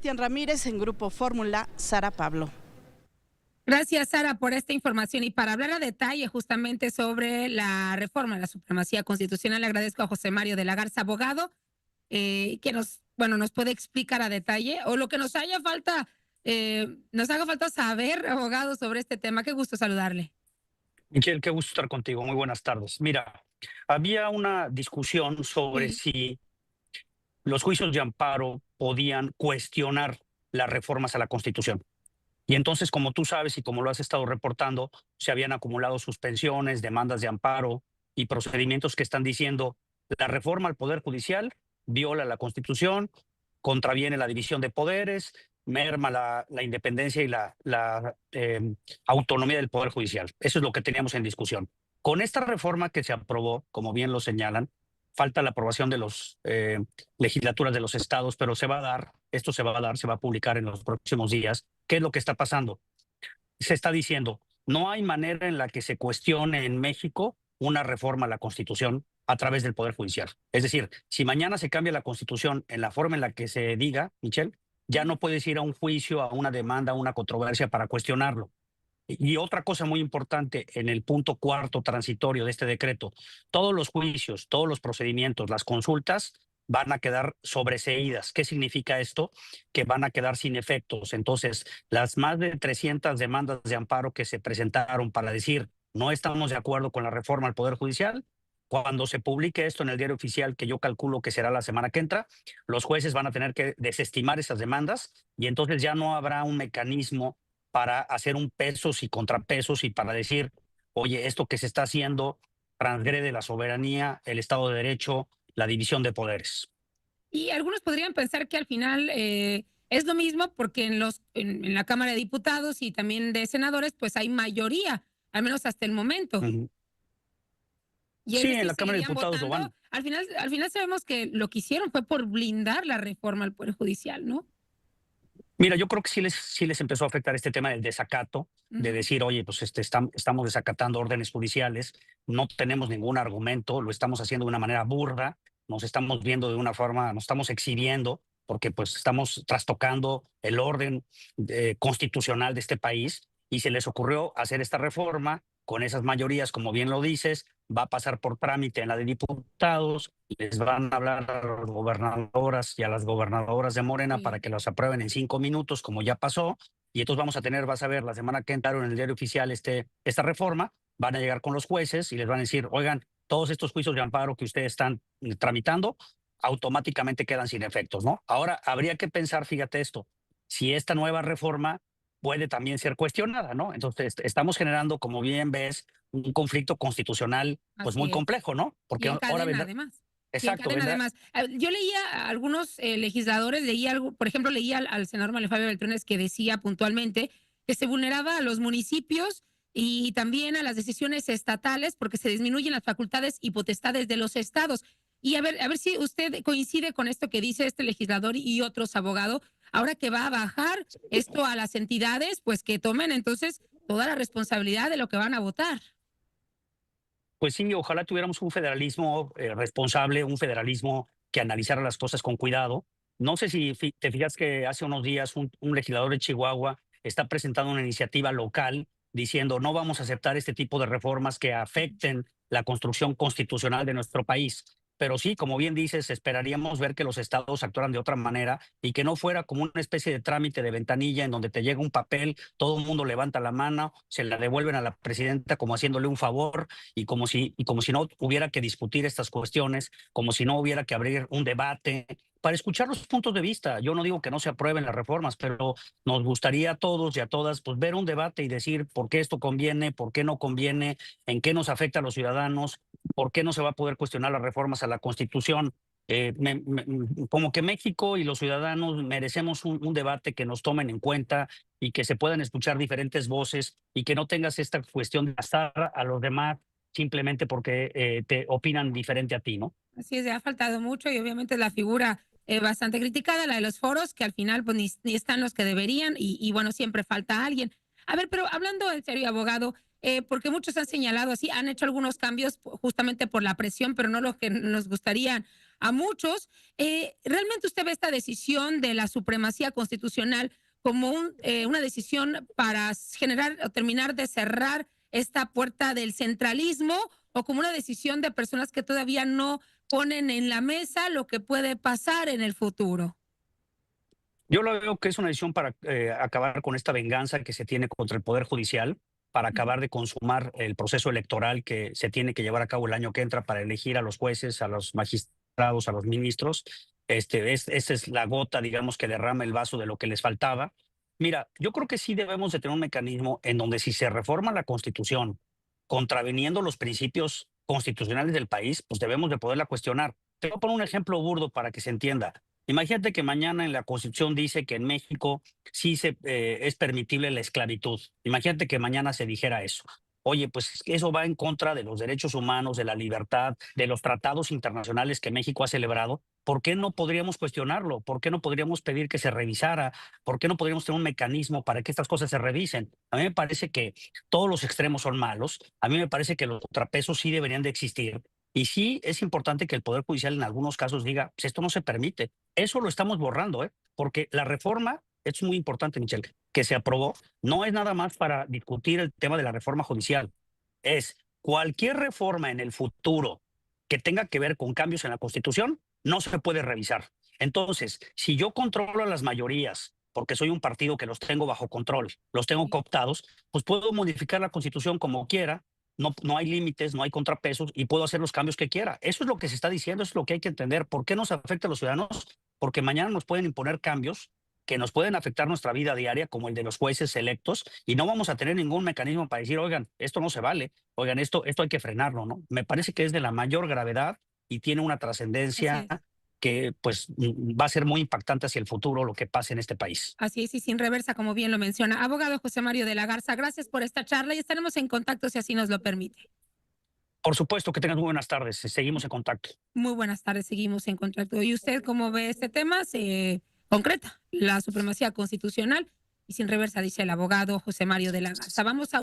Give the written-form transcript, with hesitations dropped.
Cristian Ramírez en Grupo Fórmula, Sara Pablo. Gracias, Sara, por esta información. Y para hablar a detalle justamente sobre la reforma a la supremacía constitucional, le agradezco a José Mario de la Garza, abogado, que nos puede explicar a detalle o lo que nos haga falta saber, abogado, sobre este tema. Qué gusto saludarle. Michelle, qué gusto estar contigo. Muy buenas tardes. Mira, había una discusión sobre si los juicios de amparo podían cuestionar las reformas a la Constitución. Y entonces, como tú sabes y como lo has estado reportando, se habían acumulado suspensiones, demandas de amparo y procedimientos que están diciendo la reforma al Poder Judicial viola la Constitución, contraviene la división de poderes, merma la independencia y la autonomía del Poder Judicial. Eso es lo que teníamos en discusión. Con esta reforma que se aprobó, como bien lo señalan, falta la aprobación de las legislaturas de los estados, pero se va a publicar en los próximos días. ¿Qué es lo que está pasando? Se está diciendo, no hay manera en la que se cuestione en México una reforma a la Constitución a través del Poder Judicial. Es decir, si mañana se cambia la Constitución en la forma en la que se diga, Michelle, ya no puedes ir a un juicio, a una demanda, a una controversia para cuestionarlo. Y otra cosa muy importante en el punto cuarto transitorio de este decreto, todos los juicios, todos los procedimientos, las consultas van a quedar sobreseídas. ¿Qué significa esto? Que van a quedar sin efectos. Entonces, las más de 300 demandas de amparo que se presentaron para decir no estamos de acuerdo con la reforma al Poder Judicial, cuando se publique esto en el diario oficial, que yo calculo que será la semana que entra, los jueces van a tener que desestimar esas demandas y entonces ya no habrá un mecanismo para hacer un pesos y contrapesos y para decir, oye, esto que se está haciendo transgrede la soberanía, el Estado de Derecho, la división de poderes. Y algunos podrían pensar que al final es lo mismo porque en la Cámara de Diputados y también de senadores, pues hay mayoría, al menos hasta el momento. Y sí, en la Cámara de Diputados votando. lo van. Al final sabemos que lo que hicieron fue por blindar la reforma al Poder Judicial, ¿no? Mira, yo creo que sí les empezó a afectar este tema del desacato, de decir, oye, pues estamos desacatando órdenes judiciales, no tenemos ningún argumento, lo estamos haciendo de una manera burda, nos estamos viendo de una forma, nos estamos exhibiendo, porque pues estamos trastocando el orden constitucional de este país, y se les ocurrió hacer esta reforma con esas mayorías, como bien lo dices, va a pasar por trámite en la de diputados, les van a hablar a las gobernadoras y a las gobernadoras de Morena para que las aprueben en 5 minutos, como ya pasó, y entonces vamos a tener, vas a ver, la semana que entra en el diario oficial esta reforma, van a llegar con los jueces y les van a decir, oigan, todos estos juicios de amparo que ustedes están tramitando, automáticamente quedan sin efectos, ¿no? Ahora, habría que pensar, fíjate esto, si esta nueva reforma puede también ser cuestionada, ¿no? Entonces, estamos generando, como bien ves, un conflicto constitucional pues muy complejo, ¿no? Porque ahora vendrá, además. Exacto. Además. Yo leía a algunos legisladores, leía algo, por ejemplo, leía al senador Manuel Fabio Beltrones que decía puntualmente que se vulneraba a los municipios y también a las decisiones estatales porque se disminuyen las facultades y potestades de los estados. Y a ver si usted coincide con esto que dice este legislador y otros abogados, ahora que va a bajar esto a las entidades, pues que tomen entonces toda la responsabilidad de lo que van a votar. Pues sí, ojalá tuviéramos un federalismo responsable, un federalismo que analizara las cosas con cuidado. No sé si te fijas que hace unos días un legislador de Chihuahua está presentando una iniciativa local diciendo no vamos a aceptar este tipo de reformas que afecten la construcción constitucional de nuestro país. Pero sí, como bien dices, esperaríamos ver que los estados actuaran de otra manera y que no fuera como una especie de trámite de ventanilla en donde te llega un papel, todo el mundo levanta la mano, se la devuelven a la presidenta como haciéndole un favor y como si no hubiera que discutir estas cuestiones, como si no hubiera que abrir un debate para escuchar los puntos de vista. Yo no digo que no se aprueben las reformas, pero nos gustaría a todos y a todas pues ver un debate y decir por qué esto conviene, por qué no conviene, en qué nos afecta a los ciudadanos, por qué no se va a poder cuestionar las reformas a la Constitución. Como que México y los ciudadanos merecemos un debate que nos tomen en cuenta y que se puedan escuchar diferentes voces y que no tengas esta cuestión de gastar a los demás simplemente porque te opinan diferente a ti, ¿no? Así es, ha faltado mucho y obviamente la figura bastante criticada, la de los foros, que al final pues ni están los que deberían y bueno, siempre falta alguien. A ver, pero hablando en serio, abogado, porque muchos han señalado así, han hecho algunos cambios justamente por la presión, pero no los que nos gustarían a muchos. ¿Realmente usted ve esta decisión de la supremacía constitucional como una decisión para generar o terminar de cerrar esta puerta del centralismo, o como una decisión de personas que todavía no ponen en la mesa lo que puede pasar en el futuro? Yo lo veo que es una decisión para acabar con esta venganza que se tiene contra el Poder Judicial, para Ujú. acabar de consumar el proceso electoral que se tiene que llevar a cabo el año que entra para elegir a los jueces, a los magistrados, a los ministros. Esa es la gota, digamos, que derrama el vaso de lo que les faltaba. Mira, yo creo que sí debemos de tener un mecanismo en donde si se reforma la Constitución, contraviniendo los principios constitucionales del país, pues debemos de poderla cuestionar. Te voy a poner un ejemplo burdo para que se entienda. Imagínate que mañana en la Constitución dice que en México sí es permitible la esclavitud. Imagínate que mañana se dijera eso. Oye, pues eso va en contra de los derechos humanos, de la libertad, de los tratados internacionales que México ha celebrado. ¿Por qué no podríamos cuestionarlo? ¿Por qué no podríamos pedir que se revisara? ¿Por qué no podríamos tener un mecanismo para que estas cosas se revisen? A mí me parece que todos los extremos son malos. A mí me parece que los contrapesos sí deberían de existir. Y sí es importante que el Poder Judicial en algunos casos diga, pues esto no se permite. Eso lo estamos borrando, ¿eh? Porque la reforma, es muy importante, Michelle, que se aprobó, no es nada más para discutir el tema de la reforma judicial. Es cualquier reforma en el futuro que tenga que ver con cambios en la Constitución, no se puede revisar. Entonces, si yo controlo a las mayorías, porque soy un partido que los tengo bajo control, los tengo cooptados, pues puedo modificar la Constitución como quiera, no hay límites, no hay contrapesos y puedo hacer los cambios que quiera. Eso es lo que se está diciendo, eso es lo que hay que entender. ¿Por qué nos afecta a los ciudadanos? Porque mañana nos pueden imponer cambios que nos pueden afectar nuestra vida diaria, como el de los jueces electos, y no vamos a tener ningún mecanismo para decir, oigan, esto no se vale, oigan, esto hay que frenarlo, ¿no? Me parece que es de la mayor gravedad y tiene una Así trascendencia es. que pues va a ser muy impactante hacia el futuro lo que pase en este país. Así es, y sin reversa, como bien lo menciona. Abogado José Mario de la Garza, gracias por esta charla y estaremos en contacto si así nos lo permite. Por supuesto, que tengan muy buenas tardes, seguimos en contacto. Muy buenas tardes, seguimos en contacto. ¿Y usted cómo ve este tema? Se concreta la supremacía constitucional y sin reversa, dice el abogado José Mario de la Garza. Vamos a